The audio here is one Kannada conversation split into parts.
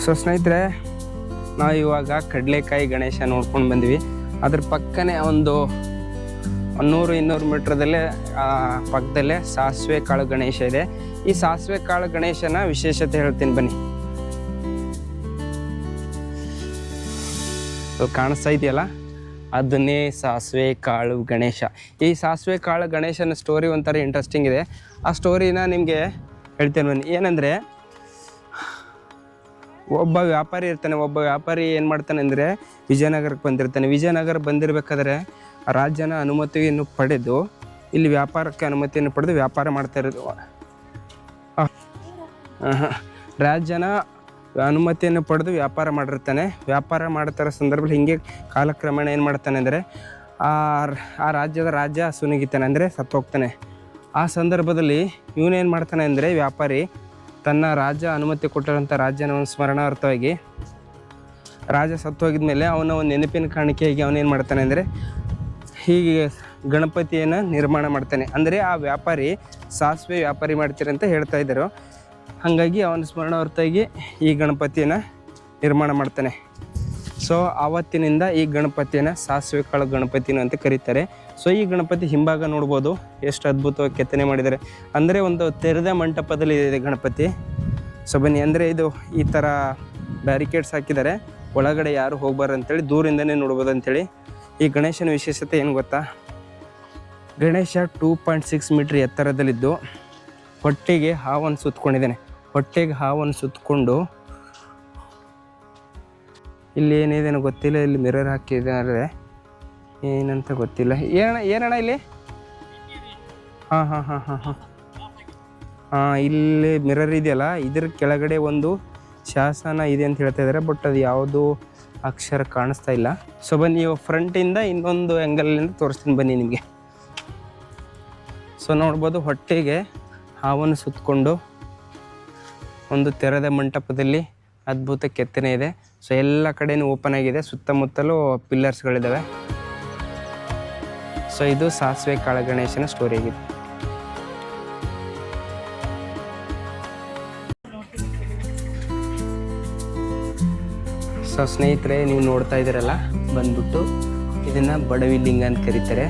ಸೊ ಸ್ನೇಹಿತರೆ, ನಾವು ಇವಾಗ ಕಡಲೆಕಾಯಿ ಗಣೇಶ ನೋಡ್ಕೊಂಡು ಬಂದ್ವಿ. ಅದ್ರ ಪಕ್ಕನೇ ಒಂದು 100-200 ಮೀಟ್ರದಲ್ಲೇ ಪಕ್ಕದಲ್ಲೇ ಸಾಸಿವೆ ಕಾಳು ಗಣೇಶ ಇದೆ. ಈ ಸಾಸಿವೆ ಕಾಳು ಗಣೇಶನ ವಿಶೇಷತೆ ಹೇಳ್ತೀನಿ ಬನ್ನಿ. ಕಾಣಿಸ್ತಾ ಇದೆಯಲ್ಲ, ಅದನ್ನೇ ಸಾಸಿವೆ ಕಾಳು ಗಣೇಶ. ಈ ಸಾಸಿವೆ ಕಾಳು ಗಣೇಶನ ಸ್ಟೋರಿ ಒಂಥರ ಇಂಟ್ರೆಸ್ಟಿಂಗ್ ಇದೆ. ಆ ಸ್ಟೋರಿನ ನಿಮಗೆ ಹೇಳ್ತೇನೆ ಬನ್ನಿ. ಏನಂದರೆ, ಒಬ್ಬ ವ್ಯಾಪಾರಿ ಇರ್ತಾನೆ. ಒಬ್ಬ ವ್ಯಾಪಾರಿ ಏನು ಮಾಡ್ತಾನೆ ಅಂದರೆ, ವಿಜಯನಗರಕ್ಕೆ ಬಂದಿರ್ತಾನೆ. ವಿಜಯನಗರ ಬಂದಿರಬೇಕಾದ್ರೆ ರಾಜ್ಯನ ಅನುಮತಿಯನ್ನು ಪಡೆದು ಇಲ್ಲಿ ವ್ಯಾಪಾರಕ್ಕೆ ಅನುಮತಿಯನ್ನು ಪಡೆದು ವ್ಯಾಪಾರ ಮಾಡ್ತಾ ಇರೋದು. ರಾಜ್ಯನ ಅನುಮತಿಯನ್ನು ಪಡೆದು ವ್ಯಾಪಾರ ಮಾಡಿರ್ತಾನೆ. ವ್ಯಾಪಾರ ಮಾಡ್ತಾರೋ ಸಂದರ್ಭದಲ್ಲಿ ಹಿಂಗೆ ಕಾಲಕ್ರಮೇಣ ಏನು ಮಾಡ್ತಾನೆ ಅಂದರೆ, ಆ ರಾಜ್ಯದ ರಾಜ ಸುನಿಗಿತಾನೆ, ಅಂದರೆ ಸತ್ತೋಗ್ತಾನೆ. ಆ ಸಂದರ್ಭದಲ್ಲಿ ಇವನೇನು ಮಾಡ್ತಾನೆ ಅಂದರೆ, ವ್ಯಾಪಾರಿ ತನ್ನ ರಾಜ ಅನುಮತಿ ಕೊಟ್ಟಿರೋಂಥ ರಾಜ್ಯನ ಒಂದು ಸ್ಮರಣಾರ್ಥವಾಗಿ ರಾಜ ಸತ್ತೋಗಿದ ಮೇಲೆ ಅವನ ಒಂದು ನೆನಪಿನ ಕಾಣಿಕೆಯಾಗಿ ಅವನೇನು ಮಾಡ್ತಾನೆ ಅಂದರೆ, ಹೀಗೆ ಗಣಪತಿಯನ್ನು ನಿರ್ಮಾಣ ಮಾಡ್ತಾನೆ. ಅಂದರೆ ಆ ವ್ಯಾಪಾರಿ ಸಾಸಿವೆ ವ್ಯಾಪಾರಿ ಮಾಡ್ತೀರಿ ಅಂತ ಹೇಳ್ತಾ ಇದ್ದರು. ಹಾಗಾಗಿ ಅವನ ಸ್ಮರಣಾರ್ಥವಾಗಿ ಈ ಗಣಪತಿಯನ್ನು ನಿರ್ಮಾಣ ಮಾಡ್ತಾನೆ. ಸೊ ಆವತ್ತಿನಿಂದ ಈ ಗಣಪತಿಯನ್ನು ಸಾಸಿವೆ ಕಾಳು ಗಣಪತಿನ ಅಂತ ಕರೀತಾರೆ. ಸೊ ಈ ಗಣಪತಿ ಹಿಂಭಾಗ ನೋಡ್ಬೋದು, ಎಷ್ಟು ಅದ್ಭುತವಾಗಿ ಕೆತ್ತನೆ ಮಾಡಿದ್ದಾರೆ. ಅಂದರೆ ಒಂದು ತೆರೆದ ಮಂಟಪದಲ್ಲಿ ಇದೆ ಗಣಪತಿ. ಸೊ ಬನ್ನಿ, ಅಂದರೆ ಇದು ಈ ಥರ ಬ್ಯಾರಿಕೇಡ್ಸ್ ಹಾಕಿದ್ದಾರೆ, ಒಳಗಡೆ ಯಾರು ಹೋಗ್ಬಾರ್ದು ಅಂತೇಳಿ, ದೂರಿಂದನೇ ನೋಡ್ಬೋದು ಅಂಥೇಳಿ. ಈ ಗಣೇಶನ ವಿಶೇಷತೆ ಏನು ಗೊತ್ತಾ? ಗಣೇಶ 2.6 ಮೀಟ್ರ್ ಎತ್ತರದಲ್ಲಿದ್ದು ಹೊಟ್ಟೆಗೆ ಹಾವನ್ನು ಸುತ್ತಕೊಂಡಿದ್ದಾನೆ. ಹೊಟ್ಟೆಗೆ ಹಾವನ್ನು ಸುತ್ತಕೊಂಡು ಇಲ್ಲಿ ಏನಿದೇನೋ ಗೊತ್ತಿಲ್ಲ, ಇಲ್ಲಿ ಮಿರರ್ ಹಾಕಿದ್ದಾರೆ, ಏನಂತ ಗೊತ್ತಿಲ್ಲ. ಏನಣ್ಣ ಇಲ್ಲಿ? ಹಾಂ, ಇಲ್ಲಿ ಮಿರರ್ ಇದೆಯಲ್ಲ, ಇದ್ರ ಕೆಳಗಡೆ ಒಂದು ಶಾಸನ ಇದೆ ಅಂತ ಹೇಳ್ತಾ ಇದ್ದಾರೆ. ಬಟ್ ಅದು ಯಾವುದು ಅಕ್ಷರ ಕಾಣಿಸ್ತಾ ಇಲ್ಲ. ಸೊ ಬನ್ನಿ, ನೀವು ಫ್ರಂಟಿಂದ ಇನ್ನೊಂದು ಆ್ಯಂಗಲಿಂದ ತೋರಿಸ್ತೀನಿ ಬನ್ನಿ ನಿಮಗೆ. ಸೊ ನೋಡ್ಬೋದು, ಹೊಟ್ಟೆಗೆ ಹಾವನ್ನು ಸುತ್ತಕೊಂಡು ಒಂದು ತೆರೆದ ಮಂಟಪದಲ್ಲಿ ಅದ್ಭುತ ಕೆತ್ತನೆ ಇದೆ. ಸೊ ಎಲ್ಲ ಕಡೆಯೂ ಓಪನ್ ಆಗಿದೆ, ಸುತ್ತಮುತ್ತಲೂ ಪಿಲ್ಲರ್ಸ್ಗಳಿದ್ದಾವೆ. ಸೊ ಇದು ಸಾಸಿವೆ ಕಾಳು ಗಣೇಶನ ಸ್ಟೋರಿ ಆಗಿದೆ. ಸೊ ಸ್ನೇಹಿತರೆ, ನೀವು ನೋಡ್ತಾ ಇದ್ದೀರಲ್ಲ, ಬಂದ್ಬಿಟ್ಟು ಇದನ್ನು ಬಡವಿ ಲಿಂಗ ಅಂತ ಕರೀತಾರೆ.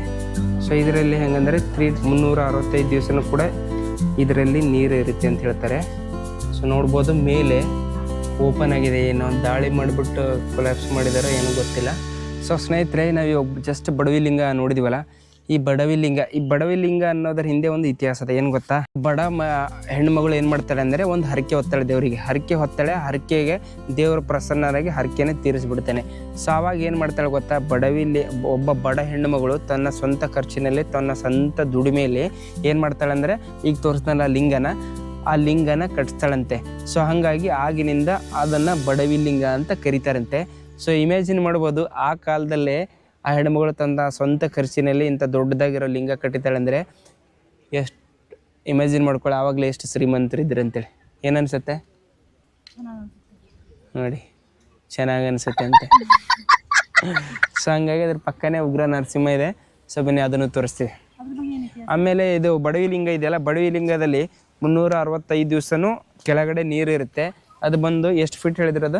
ಸೊ ಇದರಲ್ಲಿ ಹೆಂಗಂದರೆ 365 ದಿವಸನೂ ಕೂಡ ಇದರಲ್ಲಿ ನೀರು ಇರುತ್ತೆ ಅಂತ ಹೇಳ್ತಾರೆ. ಸೊ ನೋಡ್ಬೋದು, ಮೇಲೆ ಓಪನ್ ಆಗಿದೆ. ಏನೋ ದಾಳಿ ಮಾಡಿಬಿಟ್ಟು ಕೊಲ್ಯಾಪ್ಸ್ ಮಾಡಿದಾರೋ ಏನೂ ಗೊತ್ತಿಲ್ಲ. ಸೊ ಸ್ನೇಹಿತರೆ, ನಾವು ಜಸ್ಟ್ ಬಡವಿ ಲಿಂಗ ನೋಡಿದಿವಲ್ಲ, ಈ ಬಡವಿ ಲಿಂಗ ಅನ್ನೋದ್ರ ಹಿಂದೆ ಒಂದು ಇತಿಹಾಸ ಇದೆ. ಏನು ಗೊತ್ತಾ? ಹೆಣ್ಮಗಳು ಏನು ಮಾಡ್ತಾಳೆ ಅಂದರೆ, ಒಂದು ಹರಕೆ ಹೊತ್ತಾಳೆ ದೇವರಿಗೆ. ಹರಕೆಗೆ ದೇವರು ಪ್ರಸನ್ನರಾಗಿ ಹರಕೆನೇ ತೀರಿಸಿಬಿಡ್ತಾನೆ. ಸೊ ಆವಾಗ ಏನು ಮಾಡ್ತಾಳೆ ಗೊತ್ತಾ? ಒಬ್ಬ ಬಡ ಹೆಣ್ಣುಮಗಳು ತನ್ನ ಸ್ವಂತ ಖರ್ಚಿನಲ್ಲಿ, ತನ್ನ ಸ್ವಂತ ದುಡಿಮೆಯಲ್ಲಿ ಏನು ಮಾಡ್ತಾಳೆ ಅಂದರೆ, ಈಗ ತೋರಿಸ್ತಾನಲ್ಲ ಆ ಲಿಂಗನ ಕಟ್ಸ್ತಾಳಂತೆ. ಸೊ ಹಾಗಾಗಿ ಆಗಿನಿಂದ ಅದನ್ನು ಬಡವಿ ಲಿಂಗ ಅಂತ ಕರೀತಾರಂತೆ. ಸೊ ಇಮ್ಯಾಜಿನ್ ಮಾಡ್ಬೋದು, ಆ ಕಾಲದಲ್ಲೇ ಆ ಹೆಣ್ಮಗಳು ತನ್ನ ಸ್ವಂತ ಖರ್ಚಿನಲ್ಲಿ ಇಂಥ ದೊಡ್ಡದಾಗಿರೋ ಲಿಂಗ ಕಟ್ಟಿತಾಳೆ ಅಂದರೆ ಎಷ್ಟು ಇಮ್ಯಾಜಿನ್ ಮಾಡ್ಕೊಳ್ಳಿ, ಆವಾಗಲೇ ಎಷ್ಟು ಶ್ರೀಮಂತರಿದ್ರು ಅಂತೇಳಿ. ಏನನ್ಸುತ್ತೆ ನೋಡಿ, ಚೆನ್ನಾಗಿ ಅನಿಸುತ್ತೆ ಅಂತೆ. ಸೊ ಹಂಗಾಗಿ ಅದ್ರ ಪಕ್ಕನೇ ಉಗ್ರ ನರಸಿಂಹ ಇದೆ. ಸೊ ಬನ್ನಿ, ಅದನ್ನು ತೋರಿಸ್ತೀವಿ. ಆಮೇಲೆ ಇದು ಬಡವಿ ಲಿಂಗ ಇದೆಯಲ್ಲ, ಬಡವಿ ಲಿಂಗದಲ್ಲಿ 365 ದಿವಸನೂ ಕೆಳಗಡೆ ನೀರು ಇರುತ್ತೆ. ಅದು ಬಂದು ಎಷ್ಟು ಫೀಟ್ ಹೇಳಿದ್ರೆ ಅದು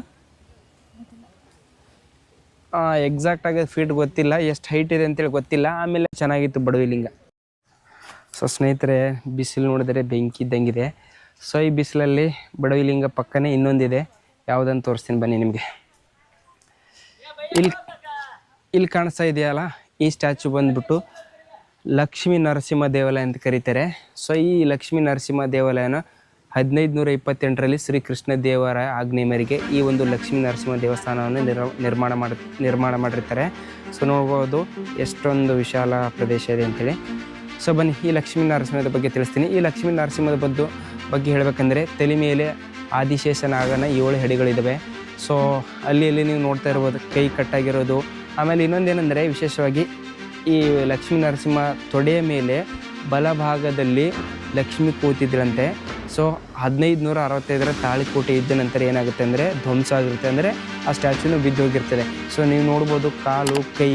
ಎಕ್ಸಾಕ್ಟಾಗಿ ಫೀಟ್ ಗೊತ್ತಿಲ್ಲ, ಎಷ್ಟು ಹೈಟ್ ಇದೆ ಅಂತೇಳಿ ಗೊತ್ತಿಲ್ಲ. ಆಮೇಲೆ ಚೆನ್ನಾಗಿತ್ತು ಬಡವಿ ಲಿಂಗ. ಸೊ ಸ್ನೇಹಿತರೆ, ಬಿಸಿಲು ನೋಡಿದರೆ ಬೆಂಕಿ ಇದ್ದಂಗಿದೆ. ಸೊ ಈ ಬಿಸಿಲಲ್ಲಿ ಬಡವಿ ಲಿಂಗ ಪಕ್ಕನೇ ಇನ್ನೊಂದಿದೆ, ಯಾವುದಂತ ತೋರಿಸ್ತೀನಿ ಬನ್ನಿ ನಿಮಗೆ. ಇಲ್ಲಿ ಕಾಣಿಸ್ತಾ ಇದೆಯಲ್ಲ, ಈ ಸ್ಟ್ಯಾಚು ಬಂದ್ಬಿಟ್ಟು ಲಕ್ಷ್ಮೀ ನರಸಿಂಹ ದೇವಾಲಯ ಅಂತ ಕರೀತಾರೆ. ಸೊ ಈ ಲಕ್ಷ್ಮೀ ನರಸಿಂಹ ದೇವಾಲಯನ 1528ರಲ್ಲಿ ಶ್ರೀಕೃಷ್ಣ ದೇವರಾಯ ಆಜ್ಞೆ ಮೇರೆಗೆ ಈ ಒಂದು ಲಕ್ಷ್ಮೀ ನರಸಿಂಹ ದೇವಸ್ಥಾನವನ್ನು ನಿರ್ಮಾಣ ಮಾಡಿರ್ತಾರೆ. ಸೊ ನೋಡ್ಬೋದು ಎಷ್ಟೊಂದು ವಿಶಾಲ ಪ್ರದೇಶ ಇದೆ ಅಂತೇಳಿ. ಸೊ ಬನ್ನಿ, ಈ ಲಕ್ಷ್ಮೀ ನರಸಿಂಹದ ಬಗ್ಗೆ ತಿಳಿಸ್ತೀನಿ. ಈ ಲಕ್ಷ್ಮೀ ನರಸಿಂಹದ ಬಗ್ಗೆ ಹೇಳಬೇಕಂದ್ರೆ, ತಲೆ ಮೇಲೆ ಆದಿಶೇಷನಾಗನ 7 ಹೆಡೆಗಳಿದ್ದಾವೆ. ಸೊ ಅಲ್ಲಿ ನೀವು ನೋಡ್ತಾ ಇರ್ಬೋದು, ಕೈ ಕಟ್ಟಾಗಿರೋದು. ಆಮೇಲೆ ಇನ್ನೊಂದೇನೆಂದರೆ, ವಿಶೇಷವಾಗಿ ಈ ಲಕ್ಷ್ಮೀ ನರಸಿಂಹ ತೊಡೆಯ ಮೇಲೆ ಬಲಭಾಗದಲ್ಲಿ ಲಕ್ಷ್ಮಿ ಕೂತಿದ್ರಂತೆ. ಸೊ 1565ರ ತಾಳಿಕೋಟೆ ಯುದ್ಧ ನಂತರ ಏನಾಗುತ್ತೆ ಅಂದರೆ ಧ್ವಂಸ ಆಗಿರುತ್ತೆ, ಅಂದರೆ ಆ ಸ್ಟ್ಯಾಚ್ಯೂನು ಬಿದ್ದೋಗಿರ್ತದೆ. ಸೊ ನೀವು ನೋಡ್ಬೋದು ಕಾಲು ಕೈ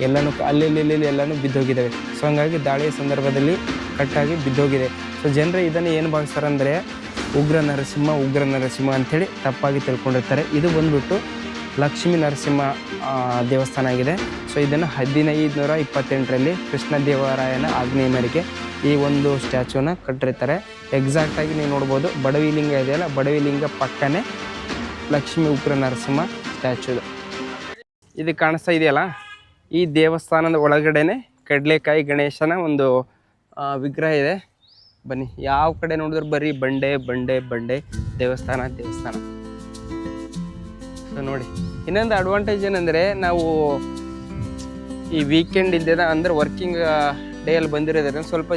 ಎಲ್ಲನೂ ಅಲ್ಲಿ ಎಲ್ಲನೂ ಬಿದ್ದೋಗಿದ್ದಾವೆ. ಸೊ ಹಂಗಾಗಿ ದಾಳಿಯ ಸಂದರ್ಭದಲ್ಲಿ ಕಟ್ಟಾಗಿ ಬಿದ್ದೋಗಿದೆ. ಸೊ ಜನರು ಇದನ್ನು ಏನು ಭಾವಿಸ್ತಾರೆ ಅಂದರೆ ಉಗ್ರ ನರಸಿಂಹ ಅಂಥೇಳಿ ತಪ್ಪಾಗಿ ತಿಳ್ಕೊಂಡಿರ್ತಾರೆ. ಇದು ಬಂದುಬಿಟ್ಟು ಲಕ್ಷ್ಮೀ ನರಸಿಂಹ ದೇವಸ್ಥಾನ ಆಗಿದೆ. ಸೊ ಇದನ್ನು 1528ರಲ್ಲಿ ಕೃಷ್ಣದೇವರಾಯನ ಆಜ್ಞೆ ಮೇರೆಗೆ ಈ ಒಂದು ಸ್ಟ್ಯಾಚ್ಯೂನ ಕಟ್ಟಿರ್ತಾರೆ. ಎಕ್ಸಾಕ್ಟಾಗಿ ನೀವು ನೋಡ್ಬೋದು, ಬಡವಿಲಿಂಗ ಇದೆಯಲ್ಲ, ಬಡವಿಲಿಂಗ ಪಕ್ಕನೇ ಲಕ್ಷ್ಮೀ ಉಗ್ರ ನರಸಿಂಹ ಸ್ಟ್ಯಾಚ್ಯೂ. ಇದು ಕಾಣಿಸ್ತಾ ಇದೆಯಲ್ಲ, ಈ ದೇವಸ್ಥಾನದ ಒಳಗಡೆನೆ ಕಡಲೆಕಾಯಿ ಗಣೇಶನ ಒಂದು ವಿಗ್ರಹ ಇದೆ. ಬನ್ನಿ, ಯಾವ ಕಡೆ ನೋಡಿದ್ರೆ ಬರೀ ಬಂಡೆ ಬಂಡೆ ಬಂಡೆ, ದೇವಸ್ಥಾನ ದೇವಸ್ಥಾನ. ಸೊ ನೋಡಿ, ಇನ್ನೊಂದು ಅಡ್ವಾಂಟೇಜ್ ಏನಂದರೆ, ನಾವು ಈ ವೀಕೆಂಡ್ ಇದ್ದ ಅಂದರೆ ವರ್ಕಿಂಗ್ ಡೇಯಲ್ಲಿ ಬಂದಿರೋದ್ರಿಂದ ಸ್ವಲ್ಪ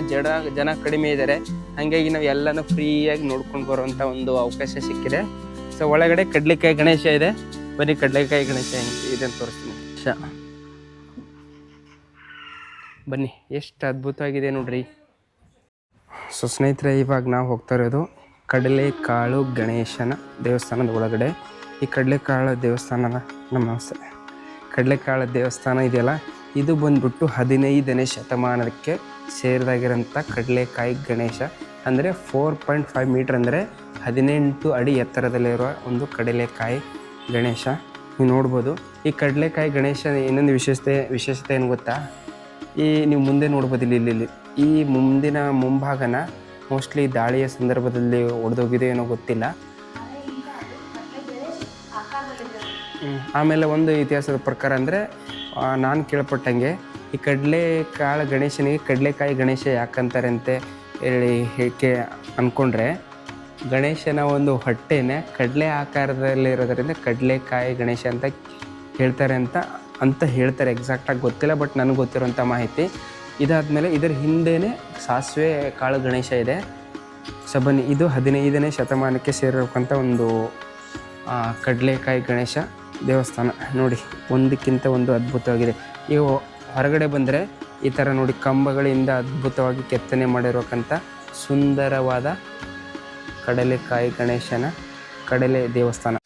ಜನ ಕಡಿಮೆ ಇದ್ದಾರೆ. ಹಾಗಾಗಿ ನಾವು ಎಲ್ಲನೂ ಫ್ರೀಯಾಗಿ ನೋಡ್ಕೊಂಡು ಬರುವಂಥ ಒಂದು ಅವಕಾಶ ಸಿಕ್ಕಿದೆ. ಸೊ ಒಳಗಡೆ ಕಡಲೆಕಾಯಿ ಗಣೇಶ ಇದೆ. ಬನ್ನಿ, ಕಡಲೆಕಾಯಿ ಗಣೇಶ ಇದೆ ಅಂತ ತೋರಿಸ್ತೀನಿ. ಬನ್ನಿ, ಎಷ್ಟು ಅದ್ಭುತವಾಗಿದೆ ನೋಡ್ರಿ. ಸೊ ಸ್ನೇಹಿತರೆ, ಇವಾಗ ನಾವು ಹೋಗ್ತಾ ಇರೋದು ಕಡಲೆಕಾಳು ಗಣೇಶನ ದೇವಸ್ಥಾನದ ಒಳಗಡೆ. ಈ ಕಡಲೆಕಾಳು ದೇವಸ್ಥಾನನ ಕಡಲೆಕಾಳು ದೇವಸ್ಥಾನ ಇದೆಯಲ್ಲ, ಇದು ಬಂದ್ಬಿಟ್ಟು 15ನೇ ಶತಮಾನಕ್ಕೆ ಸೇರಿದಾಗಿರೋಂಥ ಕಡಲೆಕಾಯಿ ಗಣೇಶ. ಅಂದರೆ 4.5 ಮೀಟ್ರ್, ಅಂದರೆ 18 ಅಡಿ ಎತ್ತರದಲ್ಲಿರುವ ಒಂದು ಕಡಲೆಕಾಯಿ ಗಣೇಶ ನೀವು ನೋಡ್ಬೋದು. ಈ ಕಡಲೆಕಾಯಿ ಗಣೇಶ ಇನ್ನೊಂದು ವಿಶೇಷತೆ ಏನು ಗೊತ್ತಾ, ಈ ನೀವು ಮುಂದೆ ನೋಡ್ಬೋದು, ಇಲ್ಲಿ ಈ ಮುಂಭಾಗನ ಮೋಸ್ಟ್ಲಿ ದಾಳಿಯ ಸಂದರ್ಭದಲ್ಲಿ ಒಡೆದೋಗಿದೆ ಏನೋ ಗೊತ್ತಿಲ್ಲ. ಆಮೇಲೆ ಒಂದು ಇತಿಹಾಸದ ಪ್ರಕಾರ ಅಂದರೆ, ನಾನು ಕೇಳ್ಪಟ್ಟಂಗೆ ಈ ಕಡಲೆಕಾಳು ಗಣೇಶನಿಗೆ ಕಡಲೆಕಾಯಿ ಗಣೇಶ ಯಾಕಂತಾರೆ ಅಂತ ಹೇಳಕ್ಕೆ ಅಂದ್ಕೊಂಡ್ರೆ, ಗಣೇಶನ ಒಂದು ಹೊಟ್ಟೆನೇ ಕಡಲೆ ಆಕಾರದಲ್ಲಿರೋದರಿಂದ ಕಡಲೆಕಾಯಿ ಗಣೇಶ ಅಂತ ಹೇಳ್ತಾರೆ ಅಂತ ಹೇಳ್ತಾರೆ. ಎಕ್ಸಾಕ್ಟಾಗಿ ಗೊತ್ತಿಲ್ಲ, ಬಟ್ ನನಗೆ ಗೊತ್ತಿರೋಂಥ ಮಾಹಿತಿ. ಇದಾದಮೇಲೆ ಇದರ ಹಿಂದೆಯೇ ಸಾಸಿವೆ ಕಾಳು ಗಣೇಶ ಇದೆ. ಸೊ ಬನ್ನಿ, ಇದು 15ನೇ ಶತಮಾನಕ್ಕೆ ಸೇರಿರೋಕ್ಕಂಥ ಒಂದು ಕಡಲೆಕಾಯಿ ಗಣೇಶ ದೇವಸ್ಥಾನ. ನೋಡಿ, ಒಂದಕ್ಕಿಂತ ಒಂದು ಅದ್ಭುತವಾಗಿದೆ. ಈ ಹೊರಗಡೆ ಬಂದರೆ ಈ ಥರ ನೋಡಿ, ಕಂಬಗಳಿಂದ ಅದ್ಭುತವಾಗಿ ಕೆತ್ತನೆ ಮಾಡಿರೋಕ್ಕಂಥ ಸುಂದರವಾದ ಕಡಲೆಕಾಯಿ ಗಣೇಶನ ದೇವಸ್ಥಾನ.